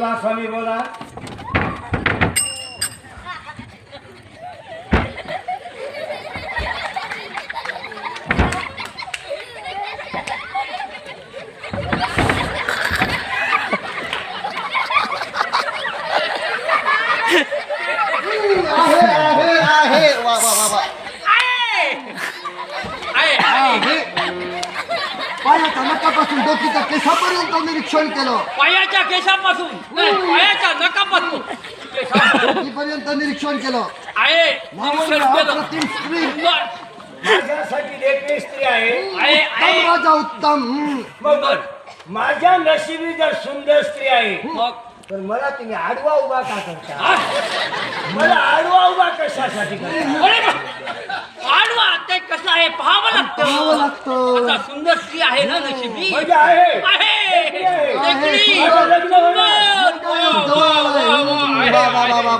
बोला स्वामी बोला. आहे वा वा वा वा. पायाच्या नकापासून डोकीच्या केसापर्यंत निरीक्षण केलं. पायाच्या केसापासून नाही, पायाच्या नकापासून डोकीपर्यंत निरीक्षण केलं. आहे मावळ निरीक्षण केलं. अप्रतिम स्त्री. सुंदर. माझ्यासाठी देखणी स्त्री आहे. आहे उत्तम आहे राजा उत्तम. मग माझ्या नशिबी जर सुंदर स्त्री आहे मग तर मला तुम्ही आडवा उभा का करता? हा? मला आडवा उभा कशासाठी करता? अरे बा. आडवा ते कसं आहे पाहावं पाहावं लागतं. लागतं. आता सुंदर स्त्री आहे ना नशिबी म्हणजे आहे आहे आहे. देखणी. माझं लग्न होणार. सुंदर. वा, वा, वा, वा, वा वा वा वा.